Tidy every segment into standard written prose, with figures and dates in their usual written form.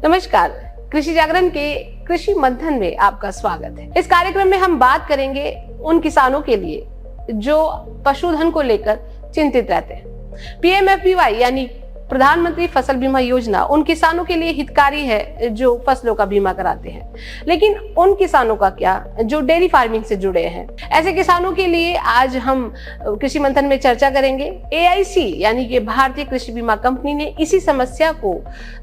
नमस्कार, कृषि जागरण के कृषि मंथन में आपका स्वागत है। इस कार्यक्रम में हम बात करेंगे उन किसानों के लिए जो पशुधन को लेकर चिंतित रहते हैं। पीएमएफबीवाई यानी प्रधानमंत्री फसल बीमा योजना उन किसानों के लिए हितकारी है जो फसलों का बीमा कराते हैं, लेकिन उन किसानों का क्या जो डेयरी फार्मिंग से जुड़े हैं। ऐसे किसानों के लिए आज हम कृषि मंथन में चर्चा करेंगे। एआईसी यानी कि भारतीय कृषि बीमा कंपनी ने इसी समस्या को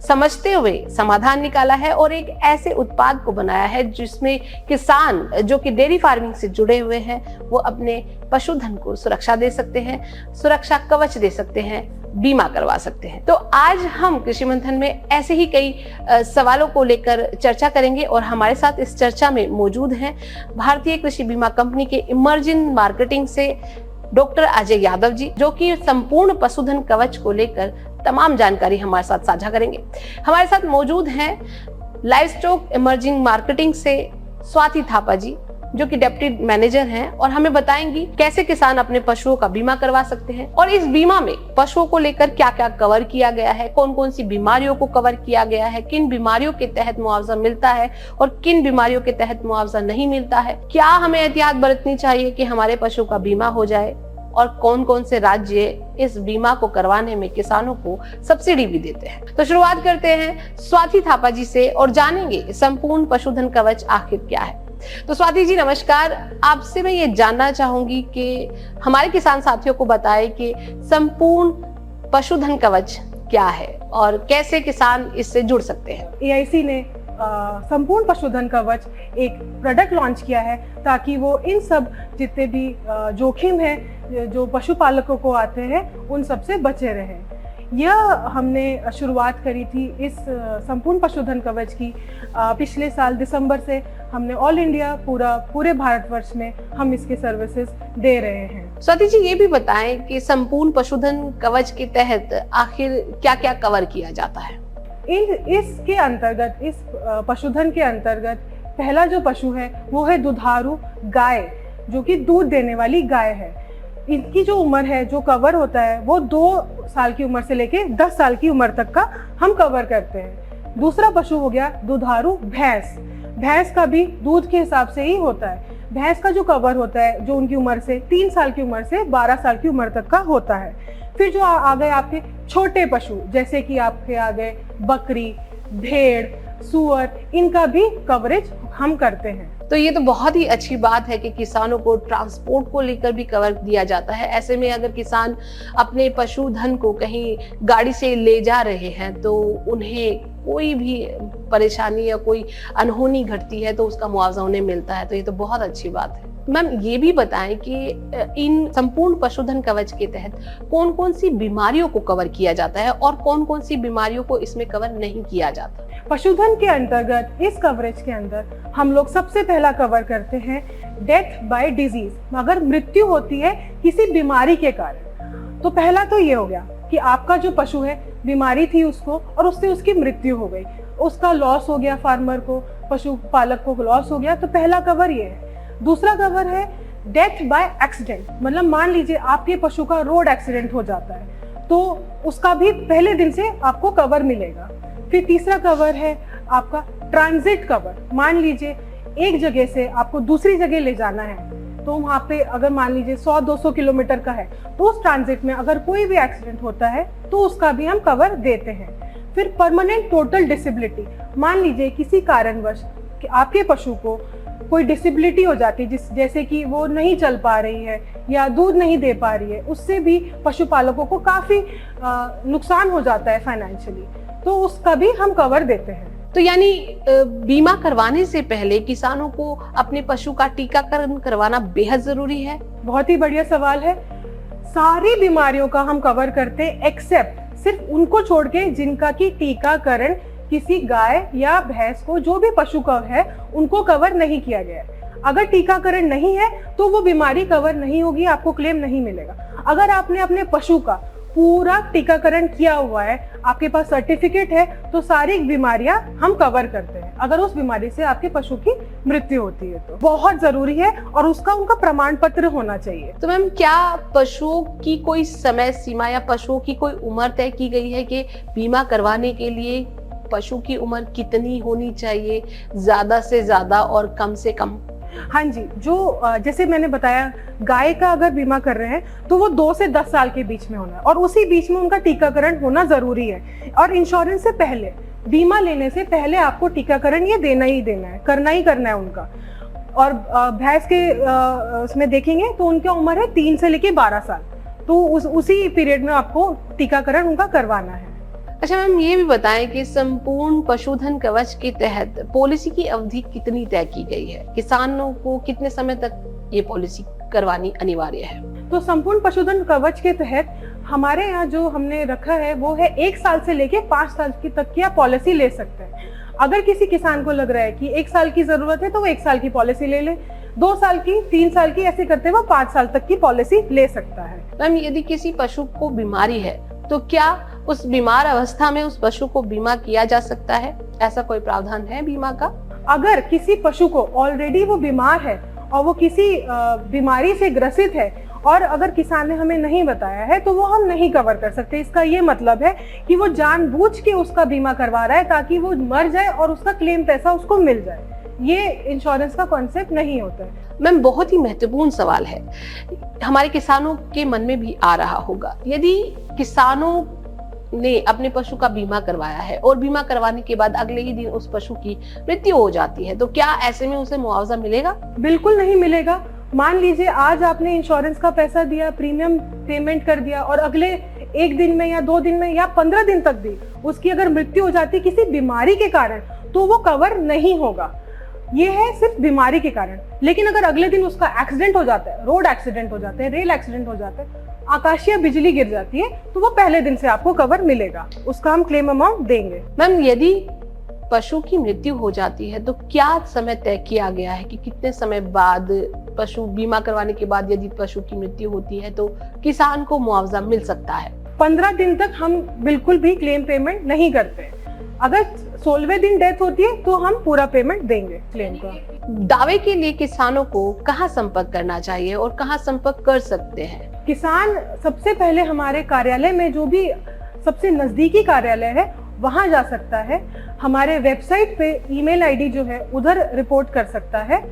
समझते हुए समाधान निकाला है और एक ऐसे उत्पाद को बनाया है जिसमें किसान जो कि डेयरी फार्मिंग से जुड़े हुए हैं वो अपने पशुधन को सुरक्षा दे सकते हैं, सुरक्षा कवच दे सकते हैं, बीमा करवा सकते हैं। तो आज हम कृषि मंथन में ऐसे ही कई सवालों को लेकर चर्चा करेंगे और हमारे साथ इस चर्चा में मौजूद हैं भारतीय कृषि बीमा कंपनी के इमर्जिंग मार्केटिंग से डॉक्टर अजय यादव जी, जो कि संपूर्ण पशुधन कवच को लेकर तमाम जानकारी हमारे साथ साझा करेंगे। हमारे साथ मौजूद हैं लाइव स्टॉक इमर्जिंग मार्केटिंग से स्वाति थापा जी, जो कि डिप्टी मैनेजर हैं और हमें बताएंगी कैसे किसान अपने पशुओं का बीमा करवा सकते हैं और इस बीमा में पशुओं को लेकर क्या क्या कवर किया गया है, कौन कौन सी बीमारियों को कवर किया गया है, किन बीमारियों के तहत मुआवजा मिलता है और किन बीमारियों के तहत मुआवजा नहीं मिलता है, क्या हमें एहतियात बरतनी चाहिए कि हमारे पशु का बीमा हो जाए और कौन कौन से राज्य इस बीमा को करवाने में किसानों को सब्सिडी भी देते हैं। तो शुरुआत करते हैं स्वाति थापा जी से और जानेंगे संपूर्ण पशुधन कवच आखिर क्या है। तो स्वाति जी नमस्कार, आपसे मैं ये जानना चाहूंगी कि हमारे किसान साथियों को बताएं कि संपूर्ण पशुधन कवच क्या है और कैसे किसान इससे जुड़ सकते हैं। एआईसी ने संपूर्ण पशुधन कवच एक प्रोडक्ट लॉन्च किया है ताकि वो इन सब जितने भी जोखिम है जो पशुपालकों को आते हैं उन सब से बचे रहें। यह हमने शुरुआत करी थी इस संपूर्ण पशुधन कवच की पिछले साल दिसंबर से हमने ऑल इंडिया पूरे भारतवर्ष में हम इसके सर्विसेज दे रहे हैं। स्वाति जी ये भी बताएं कि संपूर्ण पशुधन कवच के तहत आखिर क्या क्या कवर किया जाता है। इसके अंतर्गत इस पशुधन के अंतर्गत पहला जो पशु है वो है दुधारू गाय, जो कि दूध देने वाली गाय है। इनकी जो उम्र है, जो कवर होता है वो 2 साल की उम्र से लेके 10 साल की उम्र तक का हम कवर करते हैं। दूसरा पशु हो गया दुधारू भैंस। भैंस का भी दूध के हिसाब से ही होता है। भैंस का जो कवर होता है जो उनकी उम्र से 3 साल की उम्र से 12 साल की उम्र तक का होता है। फिर जो आ गए आपके छोटे पशु, जैसे कि आपके आ गए बकरी, भेड़, सुअर, इनका भी कवरेज हम करते हैं। तो ये तो बहुत ही अच्छी बात है कि किसानों को ट्रांसपोर्ट को लेकर भी कवर दिया जाता है। ऐसे में अगर किसान अपने पशुधन को कहीं गाड़ी से ले जा रहे हैं तो उन्हें कोई भी परेशानी या कोई अनहोनी घटती है तो उसका मुआवजा उन्हें मिलता है। तो ये तो बहुत अच्छी बात है। मैम ये भी बताएं कि इन संपूर्ण पशुधन कवच के तहत कौन कौन सी बीमारियों को कवर किया जाता है और कौन कौन सी बीमारियों को इसमें कवर नहीं किया जाता। पशुधन के अंतर्गत इस कवरेज के अंदर हम लोग सबसे पहला कवर करते हैं डेथ बाय डिजीज। अगर मृत्यु होती है किसी बीमारी के कारण, तो पहला तो ये हो गया कि आपका जो पशु है बीमारी थी उसको और उससे उसकी मृत्यु हो गई, उसका लॉस हो गया, फार्मर को, पशुपालक को लॉस हो गया, तो पहला कवर ये है। दूसरा कवर है डेथ बाय एक्सीडेंट, मतलब मान लीजिए आपके पशु का रोड एक्सीडेंट हो जाता है तो उसका भी पहले दिन से आपको कवर मिलेगा। फिर तीसरा कवर है आपका ट्रांजिट कवर। मान लीजिए एक जगह से आपको दूसरी जगह ले जाना है तो वहाँ पे अगर मान लीजिए 100-200 किलोमीटर का है तो उस ट्रांजिट में अगर कोई भी एक्सीडेंट होता है तो उसका भी हम कवर देते हैं। फिर परमानेंट टोटल डिसेबिलिटी, मान लीजिए किसी कारणवश कि आपके पशु को कोई डिसेबिलिटी हो जाती है, जैसे कि वो नहीं चल पा रही है या दूध नहीं दे पा रही है, उससे भी पशुपालकों को काफी नुकसान हो जाता है फाइनेंशियली, तो उसका भी हम कवर देते हैं। तो यानी बीमा करवाने से पहले किसानों को अपने पशु का टीकाकरण करवाना बेहद जरूरी है। बहुत ही बढ़िया सवाल है। सारी बीमारियों का हम कवर करते हैं एक्सेप्ट सिर्फ उनको छोड़ के जिनका की टीकाकरण किसी गाय या भैंस को, जो भी पशु का है, उनको कवर नहीं किया गया है। अगर टीकाकरण नहीं है तो वो बीमारी कवर नहीं होगी, आपको क्लेम नहीं मिलेगा। अगर आपने अपने पशु का पूरा टीकाकरण किया हुआ है, आपके पास सर्टिफिकेट है, तो सारी बीमारियां हम कवर करते हैं। अगर उस बीमारी से आपके पशु की मृत्यु होती है तो बहुत जरूरी है और उसका उनका प्रमाण पत्र होना चाहिए। तो मैम क्या पशुओं की कोई समय सीमा या पशुओं की कोई उम्र तय की गई है कि बीमा करवाने के लिए पशु की उम्र कितनी होनी चाहिए, ज्यादा से ज्यादा और कम से कम? हाँ जी, जो जैसे मैंने बताया, गाय का अगर बीमा कर रहे हैं तो वो 2 से 10 साल के बीच में होना है और उसी बीच में उनका टीकाकरण होना जरूरी है। और इंश्योरेंस से पहले, बीमा लेने से पहले आपको टीकाकरण ये देना ही देना है, करना ही करना है उनका। और भैंस के उसमें देखेंगे तो उनकी उम्र है 3 से लेके 12 साल, तो उसी पीरियड में आपको टीकाकरण उनका करवाना है। अच्छा मैम, ये भी बताएं कि संपूर्ण पशुधन कवच के तहत पॉलिसी की अवधि कितनी तय की गई है? किसानों को कितने समय तक ये पॉलिसी करवानी अनिवार्य है? तो संपूर्ण पशुधन कवच के तहत हमारे यहाँ जो हमने रखा है वो है 1 साल से लेके 5 साल की तक की आप पॉलिसी ले सकते हैं। अगर किसी किसान को लग रहा है कि 1 साल की जरूरत है तो वो 1 साल की पॉलिसी ले ले, 2 साल की, 3 साल की, ऐसे करते हुए 5 साल तक की पॉलिसी ले सकता है। मैम, यदि किसी पशु को बीमारी है तो क्या उस बीमार अवस्था में उस पशु को बीमा किया जा सकता है? ऐसा कोई प्रावधान है बीमा का? अगर किसी पशु को ऑलरेडी वो बीमार है और वो किसी बीमारी से ग्रसित है और अगर किसान ने हमें नहीं बताया है तो वो हम नहीं कवर कर सकते। इसका ये मतलब है कि वो जानबूझ के उसका बीमा करवा रहा है ताकि वो मर जाए और उसका क्लेम पैसा उसको मिल जाए। ये इंश्योरेंस का कॉन्सेप्ट नहीं होता है। मैम, बहुत ही महत्वपूर्ण सवाल है, हमारे किसानों के मन में भी आ रहा होगा। यदि किसानों ने अपने पशु का बीमा करवाया है और बीमा करवाने के बाद अगले ही दिन उस पशु की मृत्यु हो जाती है तो क्या ऐसे में उसे मुआवजा मिलेगा? बिल्कुल नहीं मिलेगा। मान लीजिए आज आपने इंश्योरेंस का पैसा दिया, प्रीमियम पेमेंट कर दिया और अगले 1 दिन में या 2 दिन में या 15 दिन तक भी उसकी अगर मृत्यु हो जाती है किसी बीमारी के कारण तो वो कवर नहीं होगा। ये है सिर्फ बीमारी के कारण। लेकिन अगर अगले दिन उसका एक्सीडेंट हो जाता है, रोड एक्सीडेंट हो जाता है, रेल एक्सीडेंट हो जाता है, आकाशीय बिजली गिर जाती है, तो वो पहले दिन से आपको कवर मिलेगा, उसका हम क्लेम अमाउंट देंगे। मैम, यदि पशु की मृत्यु हो जाती है तो क्या समय तय किया गया है कि कितने समय बाद पशु बीमा करवाने के बाद यदि पशु की मृत्यु होती है तो किसान को मुआवजा मिल सकता है? 15 दिन तक हम बिल्कुल भी क्लेम पेमेंट नहीं करते। अगर 16वें दिन डेथ होती है तो हम पूरा पेमेंट देंगे क्लेम का। दावे के लिए किसानों को कहाँ संपर्क करना चाहिए और कहाँ संपर्क कर सकते हैं? किसान सबसे पहले हमारे कार्यालय में, जो भी सबसे नजदीकी कार्यालय है वहां जा सकता है। हमारे वेबसाइट पे ईमेल आईडी जो है उधर रिपोर्ट कर सकता है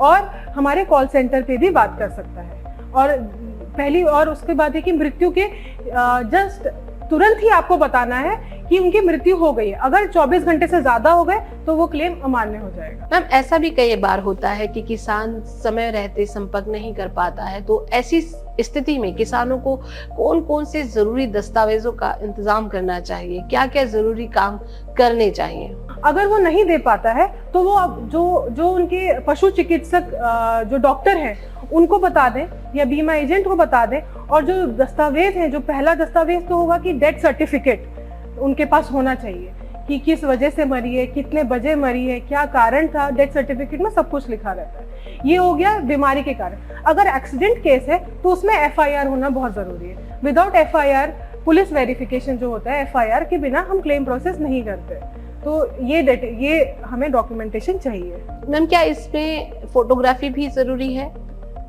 और हमारे कॉल सेंटर पे भी बात कर सकता है। और पहली और उसके बाद है कि मृत्यु के जस्ट तुरंत ही आपको बताना है कि उनकी मृत्यु हो गई है। अगर 24 घंटे से ज्यादा हो गए तो वो क्लेम अमान्य हो जाएगा। मैम, ऐसा भी कई बार होता है कि किसान समय रहते संपर्क नहीं कर पाता है, तो ऐसी स्थिति में किसानों को कौन कौन से जरूरी दस्तावेजों का इंतजाम करना चाहिए, क्या क्या जरूरी काम करने चाहिए? अगर वो नहीं दे पाता है तो वो अब जो उनके पशु चिकित्सक जो डॉक्टर हैं उनको बता दें या बीमा एजेंट को बता दें। और जो दस्तावेज हैं, जो पहला दस्तावेज तो होगा कि डेथ सर्टिफिकेट उनके पास होना चाहिए कि किस वजह से मरी है, कितने बजे मरी है, क्या कारण था। डेथ सर्टिफिकेट में सब कुछ लिखा रहता है। ये हो गया बीमारी के कारण। अगर एक्सीडेंट केस है तो उसमें FIR होना बहुत जरूरी है। विदाउट FIR, पुलिस वेरिफिकेशन जो होता है, FIR के बिना हम क्लेम प्रोसेस नहीं करते। तो ये हमें डॉक्यूमेंटेशन चाहिए। मैम, क्या इसमें फोटोग्राफी भी जरूरी है?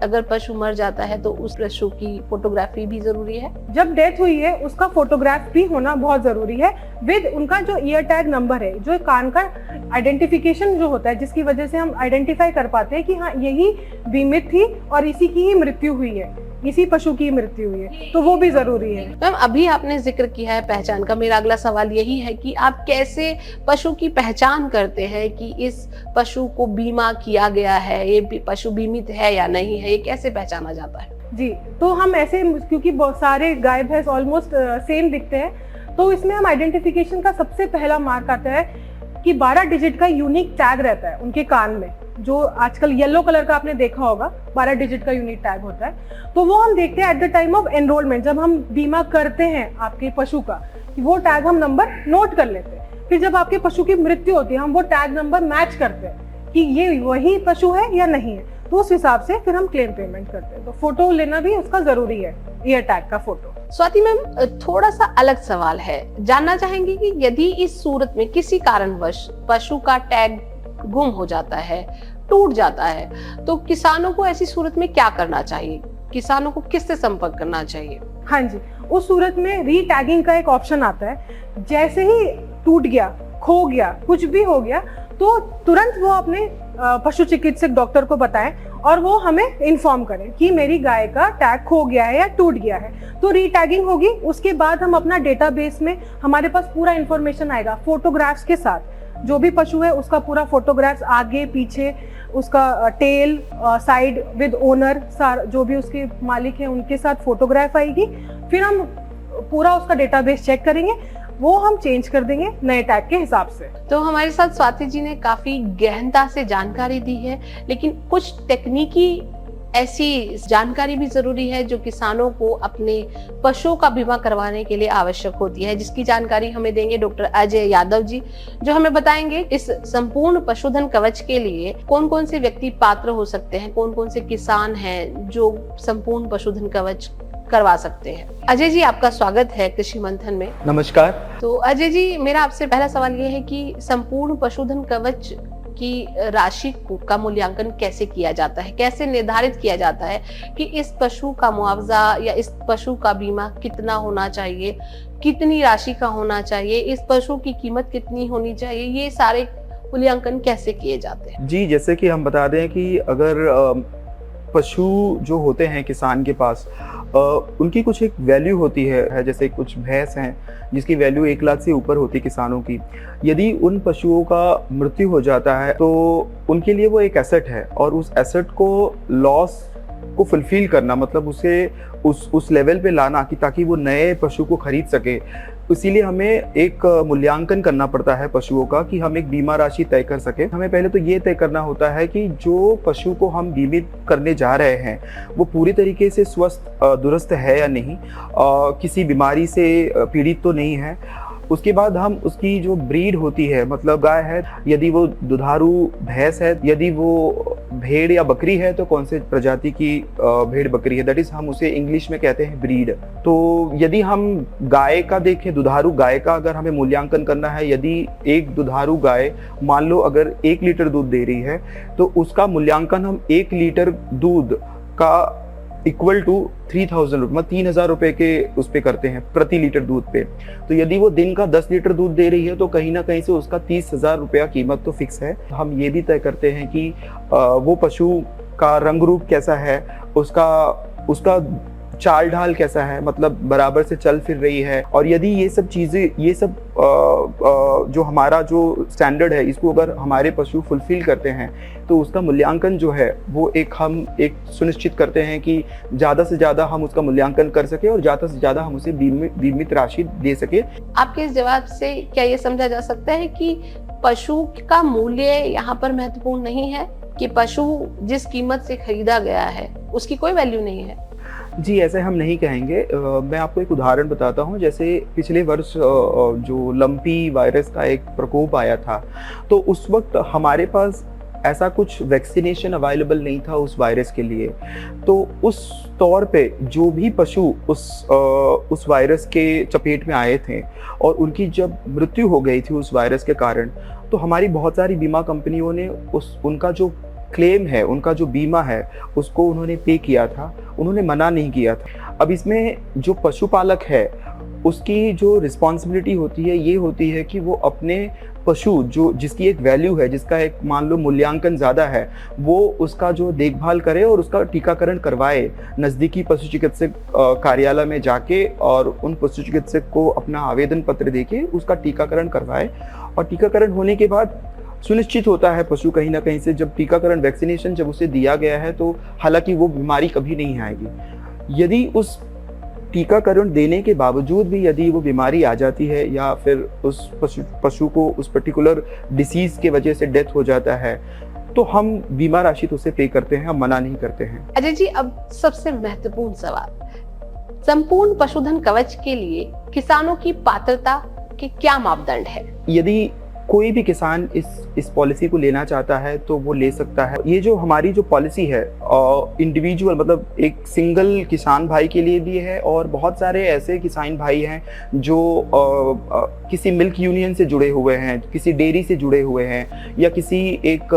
अगर पशु मर जाता है तो उस पशु की फोटोग्राफी भी जरूरी है? जब डेथ हुई है उसका फोटोग्राफ भी होना बहुत जरूरी है, विद उनका जो ईयर टैग नंबर है, जो कान का आइडेंटिफिकेशन जो होता है, जिसकी वजह से हम आइडेंटिफाई कर पाते हैं कि हाँ यही बीमित थी और इसी की ही मृत्यु हुई है, इसी पशु की मृत्यु हुई है, तो वो भी जरूरी है। मैम, अभी आपने जिक्र किया है पहचान का, मेरा अगला सवाल यही है कि आप कैसे पशु की पहचान करते हैं कि इस पशु को बीमा किया गया है, ये पशु बीमित है या नहीं है, ये कैसे पहचाना जाता है? जी, तो हम ऐसे, क्योंकि बहुत सारे गाय भैंस ऑलमोस्ट सेम दिखते हैं, तो इसमें हम आइडेंटिफिकेशन का सबसे पहला मार्क आता है कि 12 डिजिट का यूनिक टैग रहता है उनके कान में, जो आजकल येलो कलर का आपने देखा होगा, 12 डिजिट का यूनिक टैग होता है। तो वो हम देखते हैं at the time of enrolment, जब हम बीमा करते हैं आपके पशु का, वो टैग हम नंबर नोट कर लेते हैं। फिर जब आपके पशु की मृत्यु होती है हम वो टैग नंबर मैच करते हैं कि ये वही पशु है या नहीं है, तो उस हिसाब से फिर हम क्लेम पेमेंट करते हैं। तो फोटो लेना भी उसका जरूरी है, ईयर टैग का फोटो। स्वाति मैम, थोड़ा सा अलग सवाल है, जानना चाहेंगे कि यदि इस सूरत में किसी कारणवश पशु का टैग गुम हो जाता है, टूट जाता है, तो किसानों को ऐसी सूरत में क्या करना चाहिए? किसानों को किससे संपर्क करना चाहिए? हाँ जी, उस सूरत में री टैगिंग का एक ऑप्शन आता है। जैसे ही टूट गया खो गया, कुछ भी हो गया, तो तुरंत वो अपने पशु चिकित्सक डॉक्टर को बताएं और वो हमें इन्फॉर्म करें कि मेरी गाय का टैग खो गया है या टूट गया है। तो रीटैगिंग होगी, उसके बाद हम अपना डेटाबेस में हमारे पास पूरा इंफॉर्मेशन आएगा फोटोग्राफ्स के साथ। जो भी पशु है उसका पूरा फोटोग्राफ्स, आगे पीछे, उसका टेल, साइड विद ओनर, जो भी उसके मालिक हैं उनके साथ फोटोग्राफ आएगी। फिर हम पूरा उसका डेटाबेस चेक करेंगे, वो हम चेंज कर देंगे नए टैग के हिसाब से। तो हमारे साथ स्वाति जी ने काफी गहनता से जानकारी दी है, लेकिन कुछ तकनीकी ऐसी जानकारी भी जरूरी है जो किसानों को अपने पशुओं का बीमा करवाने के लिए आवश्यक होती है, जिसकी जानकारी हमें देंगे डॉक्टर अजय यादव जी, जो हमें बताएंगे इस संपूर्ण पशुधन कवच के लिए कौन कौन से व्यक्ति पात्र हो सकते हैं, कौन कौन से किसान हैं जो संपूर्ण पशुधन कवच करवा सकते हैं। अजय जी, आपका स्वागत है कृषि मंथन में। नमस्कार। तो अजय जी, मेरा आपसे पहला सवाल ये है कि संपूर्ण पशुधन कवच की राशि का मूल्यांकन कैसे किया जाता है, कैसे निर्धारित किया जाता है कि इस पशु का मुआवजा या इस पशु का बीमा कितना होना चाहिए, कितनी राशि का होना चाहिए, इस पशु की कीमत कितनी होनी चाहिए, ये सारे मूल्यांकन कैसे किए जाते हैं? जी, जैसे कि हम बता दें कि अगर पशु जो होते हैं किसान के पास, उनकी कुछ एक वैल्यू होती है। जैसे कुछ भैंस हैं जिसकी वैल्यू 1 लाख से ऊपर होती है किसानों की। यदि उन पशुओं का मृत्यु हो जाता है तो उनके लिए वो एक एसेट है, और उस एसेट को लॉस को फुलफिल करना, मतलब उसे उस लेवल पे लाना कि ताकि वो नए पशु को खरीद सके। इसीलिए हमें एक मूल्यांकन करना पड़ता है पशुओं का कि हम एक बीमा राशि तय कर सके। हमें पहले तो ये तय करना होता है कि जो पशु को हम बीमित करने जा रहे हैं वो पूरी तरीके से स्वस्थ दुरुस्त है या नहीं, किसी बीमारी से पीड़ित तो नहीं है। उसके बाद हम उसकी जो ब्रीड होती है, मतलब गाय है, यदि वो दुधारू भैंस है, यदि वो भेड़ या बकरी है तो कौन से प्रजाति की भेड़ बकरी है, दैट इज हम उसे इंग्लिश में कहते हैं ब्रीड। तो यदि हम गाय का देखें, दुधारू गाय का अगर हमें मूल्यांकन करना है, यदि एक दुधारू गाय मान लो अगर 1 लीटर दूध दे रही है तो उसका मूल्यांकन हम 1 लीटर दूध का इक्वल टू 3000 रुपये, मतलब 3000 रुपये के उस पे करते हैं प्रति लीटर दूध पे। तो यदि वो दिन का 10 लीटर दूध दे रही है तो कहीं ना कहीं से उसका 30,000 रुपया कीमत तो फिक्स है। हम ये भी तय करते हैं कि वो पशु का रंग रूप कैसा है, उसका चाल ढाल कैसा है, मतलब बराबर से चल फिर रही है। और यदि ये सब चीज़ें, ये सब जो हमारा जो स्टैंडर्ड है, इसको अगर हमारे पशु फुलफिल करते हैं तो उसका मूल्यांकन जो है वो हम एक सुनिश्चित करते हैं कि ज़्यादा से ज़्यादा हम उसका मूल्यांकन कर सके और ज़्यादा से ज़्यादा हम उसे बीमित राशि दे सके। आपके इस जवाब से क्या ये समझा जा सकता है कि पशु का मूल्य यहाँ पर महत्वपूर्ण नहीं है, कि पशु जिस कीमत से खरीदा गया है उसकी कोई वैल्यू नहीं है? जी, ऐसे हम नहीं कहेंगे। मैं आपको एक उदाहरण बताता हूँ। जैसे पिछले वर्ष जो लंपी वायरस का एक प्रकोप आया था, तो उस वक्त हमारे पास ऐसा कुछ वैक्सीनेशन अवेलेबल नहीं था उस वायरस के लिए। तो उस तौर पे जो भी पशु उस वायरस के चपेट में आए थे और उनकी जब मृत्यु हो गई थी उस वायरस के कारण, तो हमारी बहुत सारी बीमा कंपनियों ने उनका जो क्लेम है, उनका जो बीमा है, उसको उन्होंने पे किया था, उन्होंने मना नहीं किया था। अब इसमें जो पशुपालक है उसकी जो रिस्पॉन्सिबिलिटी होती है ये होती है कि वो अपने पशु जिसकी एक वैल्यू है, जिसका एक मान लो मूल्यांकन ज़्यादा है, वो उसका जो देखभाल करे और उसका टीकाकरण करवाए नज़दीकी पशु चिकित्सक कार्यालय में जाके, और उन पशु चिकित्सक को अपना आवेदन पत्र देके उसका टीकाकरण करवाए। और टीकाकरण होने के बाद सुनिश्चित होता है पशु कहीं ना कहीं से, जब टीकाकरण वैक्सीनेशन जब उसे दिया गया है तो हालांकि वो बीमारी कभी नहीं आएगी। यदि उस टीकाकरण देने के बावजूद भी यदि वो बीमारी आ जाती है या फिर उस पशु को उस पर्टिकुलर डिसीज के वजह से डेथ हो जाता है, तो हम बीमा राशि तो उसे पे करते हैं, हम मना नहीं करते हैं। अजय जी, अब सबसे महत्वपूर्ण सवाल, संपूर्ण पशुधन कवच के लिए किसानों की पात्रता के क्या मापदंड है? यदि कोई भी किसान इस पॉलिसी को लेना चाहता है तो वो ले सकता है। ये जो हमारी जो पॉलिसी है इंडिविजुअल, मतलब एक सिंगल किसान भाई के लिए भी है, और बहुत सारे ऐसे किसान भाई हैं जो किसी मिल्क यूनियन से जुड़े हुए हैं, किसी डेयरी से जुड़े हुए हैं, या किसी एक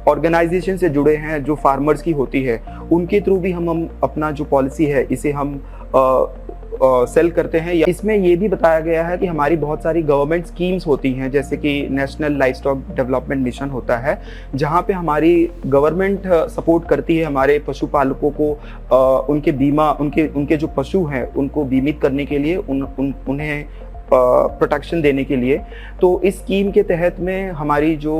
ऑर्गेनाइजेशन से जुड़े हैं जो फार्मर्स की होती है, उनके थ्रू भी हम अपना जो पॉलिसी है इसे हम सेल करते हैं। इसमें ये भी बताया गया है कि हमारी बहुत सारी गवर्नमेंट स्कीम्स होती हैं, जैसे कि नेशनल लाइवस्टॉक डेवलपमेंट मिशन होता है, जहाँ पे हमारी गवर्नमेंट सपोर्ट करती है हमारे पशुपालकों को उनके बीमा उनके जो पशु हैं उनको बीमित करने के लिए, उन्हें प्रोटेक्शन देने के लिए। तो इस स्कीम के तहत में हमारी जो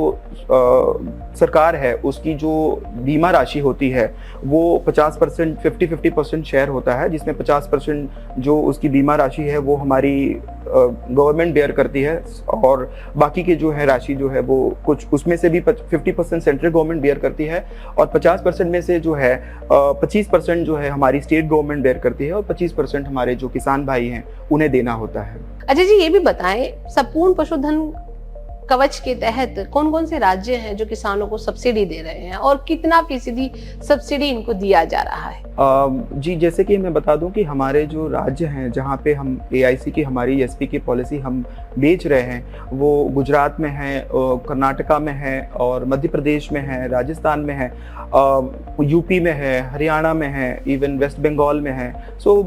सरकार है उसकी जो बीमा राशि होती है वो 50% 50-50% शेयर होता है, जिसमें 50% जो उसकी बीमा राशि है वो हमारी गवर्नमेंट बेयर करती है, और बाकी के जो है राशि जो है वो कुछ उसमें से भी 50% सेंट्रल गवर्नमेंट बेयर करती है, और 50% में से जो है 25% जो है हमारी स्टेट गवर्नमेंट बेयर करती है, और 25% हमारे जो किसान भाई हैं उन्हें देना होता है। अजय जी, ये भी बताएं, संपूर्ण पशुधन कवच के तहत कौन कौन से राज्य हैं जो किसानों को सब्सिडी दे रहे हैं, और कितना फीसदी सब्सिडी इनको दिया जा रहा है? जी, जैसे कि मैं बता दूं कि हमारे जो राज्य हैं जहां पे हम AIC की हमारी SP की पॉलिसी हम बेच रहे हैं, वो गुजरात में है, कर्नाटका में है, और मध्य प्रदेश में है, राजस्थान में है, यूपी में है, हरियाणा में है, इवन वेस्ट बंगाल में है। सो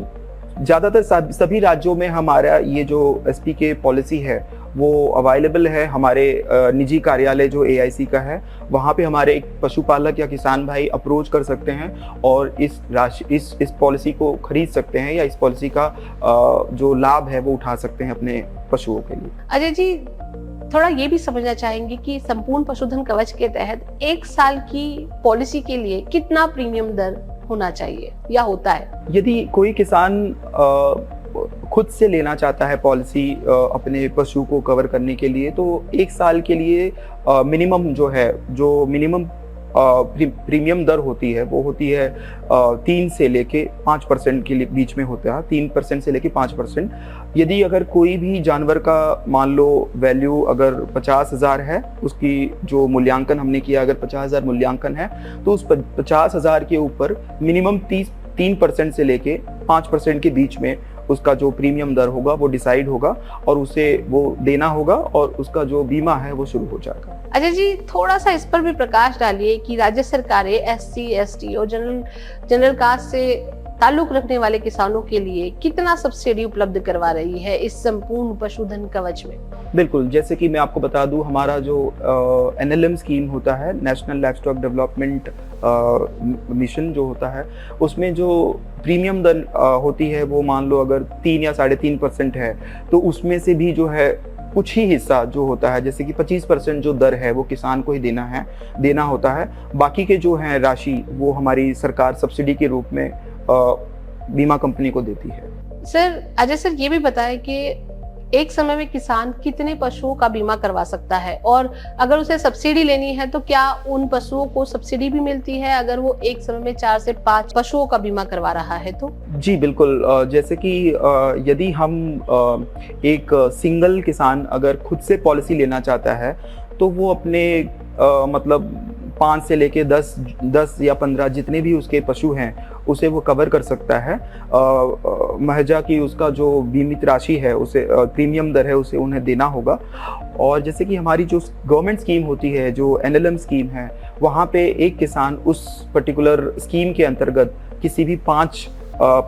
ज़्यादातर सभी राज्यों में हमारा ये जो SP के पॉलिसी है वो अवेलेबल है। हमारे निजी कार्यालय जो AIC का है वहाँ पे हमारे एक पशुपालक या किसान भाई अप्रोच कर सकते हैं और इस पॉलिसी को खरीद सकते हैं, या इस पॉलिसी का जो लाभ है वो उठा सकते हैं अपने पशुओं के लिए। अजय जी, थोड़ा ये भी समझना चाहेंगे कि संपूर्ण पशुधन कवच के तहत 1 साल की पॉलिसी के लिए कितना प्रीमियम दर होना चाहिए या होता है? यदि कोई किसान खुद से लेना चाहता है पॉलिसी अपने पशु को कवर करने के लिए, तो 1 साल के लिए मिनिमम जो मिनिमम प्रीमियम दर होती है वो होती है 3 से लेके 5% के बीच में होता है, 3% से लेके 5%। यदि अगर कोई भी जानवर का मान लो वैल्यू अगर 50,000 है, उसकी जो मूल्यांकन हमने किया अगर 50,000 मूल्यांकन है, तो उस 50,000 के ऊपर मिनिमम 3% से लेके 5% के बीच में उसका जो प्रीमियम दर होगा वो डिसाइड होगा, और उसे वो देना होगा, और उसका जो बीमा है वो शुरू हो जाएगा। अजय जी, थोड़ा सा इस पर भी प्रकाश डालिए कि राज्य सरकारें SC, ST और जनरल कास्ट से ताल्लुक रखने वाले किसानों के लिए कितना सब्सिडी उपलब्ध करवा रही है इस संपूर्ण पशुधन कवच में? बिल्कुल, जैसे कि मैं आपको बता दूं, हमारा जो NLM स्कीम होता है, नेशनल लाइवस्टॉक डेवलपमेंट मिशन जो होता है, उसमें जो प्रीमियम दर होती है वो मान लो अगर 3 या 3.5% है, तो उसमें से भी जो है कुछ ही हिस्सा जो होता है, जैसे कि 25% जो दर है वो किसान को ही देना होता है। बाकी के जो है राशि वो हमारी सरकार सब्सिडी के रूप में बीमा कंपनी को देती है। सर, अजय सर, ये भी बताएं कि एक समय में किसान कितने पशुओं का बीमा करवा सकता है, और अगर उसे सब्सिडी लेनी है तो क्या उन पशुओं को सब्सिडी भी मिलती है अगर वो एक समय में 4 से 5 पशुओं का बीमा करवा रहा है तो? जी बिल्कुल, जैसे कि यदि हम एक सिंगल किसान अगर खुद से पॉलिसी लेना चाहता है तो वो अपने मतलब 5 से लेके 10 या 15 जितने भी उसके पशु हैं उसे वो कवर कर सकता है। महजा की उसका जो बीमित राशि है, उसे प्रीमियम दर है, उसे उन्हें देना होगा। और जैसे कि हमारी जो गवर्नमेंट स्कीम होती है, जो NLM स्कीम है, वहाँ पे एक किसान उस पर्टिकुलर स्कीम के अंतर्गत किसी भी 5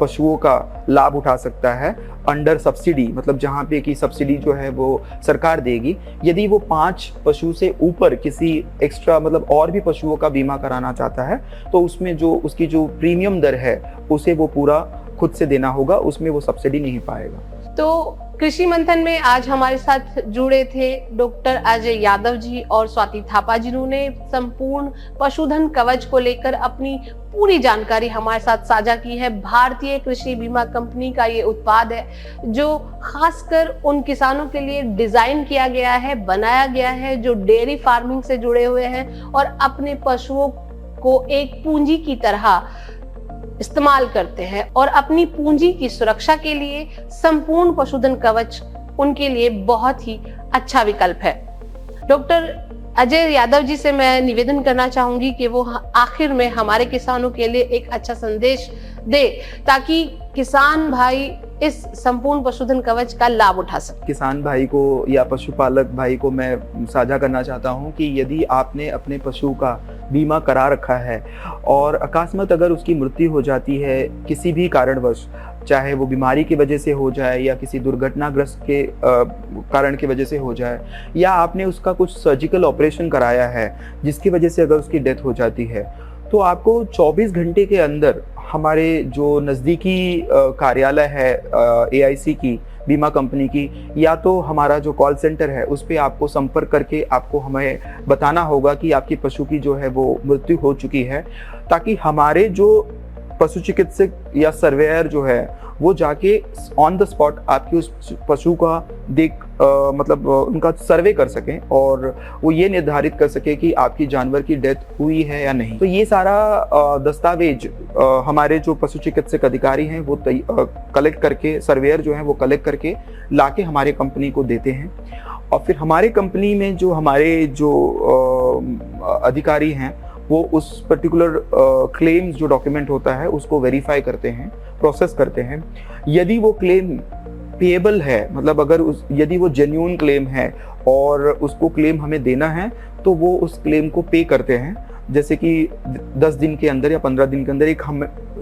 पशुओं का लाभ उठा सकता है अंडर सब्सिडी, मतलब जहाँ पे की सब्सिडी जो है वो सरकार देगी। यदि वो 5 पशु से ऊपर किसी एक्स्ट्रा मतलब और भी पशुओं का बीमा कराना चाहता है तो उसमें जो उसकी जो प्रीमियम दर है उसे वो पूरा खुद से देना होगा, उसमें वो सब्सिडी नहीं पाएगा। तो कृषि मंथन में आज हमारे साथ जुड़े थे डॉक्टर अजय यादव जी और स्वाति थापा, जिन्होंने संपूर्ण पशुधन कवच को लेकर अपनी पूरी जानकारी हमारे साथ साझा की है। भारतीय कृषि बीमा कंपनी का ये उत्पाद है जो खासकर उन किसानों के लिए डिजाइन किया गया है, बनाया गया है जो डेयरी फार्मिंग से जुड़े हुए हैं और अपने पशुओं को एक पूंजी की तरह इस्तेमाल करते हैं, और अपनी पूंजी की सुरक्षा के लिए संपूर्ण पशुधन कवच उनके लिए बहुत ही अच्छा विकल्प है। डॉक्टर अजय यादव जी से मैं निवेदन करना चाहूंगी कि वो आखिर में हमारे किसानों के लिए एक अच्छा संदेश दे ताकि किसान भाई इस संपूर्ण पशुधन कवच का लाभ उठा सके। किसान भाई को या पशुपालक भाई को मैं साझा करना चाहता हूं कि यदि आपने अपने पशु का बीमा करा रखा है और अकस्मात अगर उसकी मृत्यु हो जाती है किसी भी कारणवश, चाहे वो बीमारी की वजह से हो जाए या किसी दुर्घटनाग्रस्त के कारण की वजह से हो जाए, या आपने उसका कुछ सर्जिकल ऑपरेशन कराया है जिसकी वजह से अगर उसकी डेथ हो जाती है, तो आपको 24 घंटे के अंदर हमारे जो नज़दीकी कार्यालय है AIC की बीमा कंपनी की, या तो हमारा जो कॉल सेंटर है उस पर आपको संपर्क करके आपको हमें बताना होगा कि आपकी पशु की जो है वो मृत्यु हो चुकी है, ताकि हमारे जो पशु चिकित्सक या सर्वेयर जो है वो जाके ऑन द स्पॉट आपकी उस पशु का उनका सर्वे कर सकें और वो ये निर्धारित कर सके कि आपकी जानवर की डेथ हुई है या नहीं। तो ये सारा दस्तावेज हमारे जो पशु चिकित्सक अधिकारी हैं वो कलेक्ट करके, सर्वेयर जो हैं वो कलेक्ट करके लाके हमारे कंपनी को देते हैं, और फिर हमारे कंपनी में जो हमारे जो अधिकारी हैं वो उस पर्टिकुलर क्लेम जो डॉक्यूमेंट होता है उसको वेरीफाई करते हैं, प्रोसेस करते हैं। यदि वो क्लेम पेएबल है, यदि वो जेन्युइन क्लेम है और उसको क्लेम हमें देना है, तो वो उस क्लेम को पे करते हैं। जैसे कि 10 दिन के अंदर या 15 दिन के अंदर एक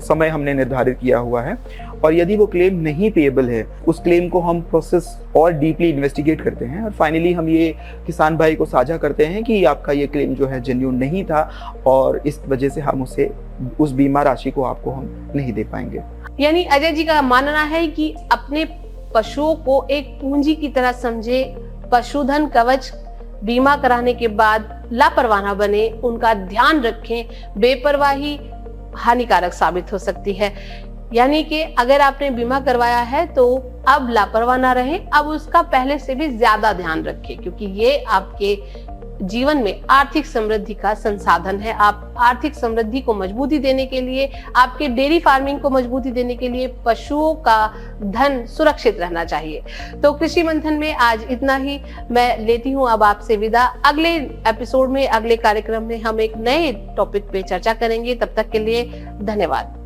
समय हमने निर्धारित किया हुआ है, और यदि वो क्लेम नहीं पेएबल है, उस क्लेम को हम प्रोसेस और डीपली इन्वेस्टिगेट करते हैं, और फाइनली हम ये किसान भाई को साझा करते हैं कि आपका ये क्लेम जो है जेन्युइन नहीं था, और इस वजह से हम उस बीमा राशि को आपको हम नहीं दे पाएंगे। यानी अजय जी का मानना है कि अपने पशुओं को एक पूंजी की तरह समझे, पशुधन कवच बीमा कराने के बाद लापरवाह न बने, उनका ध्यान रखें। बेपरवाही हानिकारक साबित हो सकती है। यानी कि अगर आपने बीमा करवाया है तो अब लापरवाह ना रहें, अब उसका पहले से भी ज्यादा ध्यान रखें, क्योंकि ये आपके जीवन में आर्थिक समृद्धि का संसाधन है। आप आर्थिक समृद्धि को मजबूती देने के लिए, आपके डेयरी फार्मिंग को मजबूती देने के लिए पशुओं का धन सुरक्षित रहना चाहिए। तो कृषि मंथन में आज इतना ही। मैं लेती हूँ अब आपसे विदा। अगले एपिसोड में, अगले कार्यक्रम में हम एक नए टॉपिक पे चर्चा करेंगे। तब तक के लिए धन्यवाद।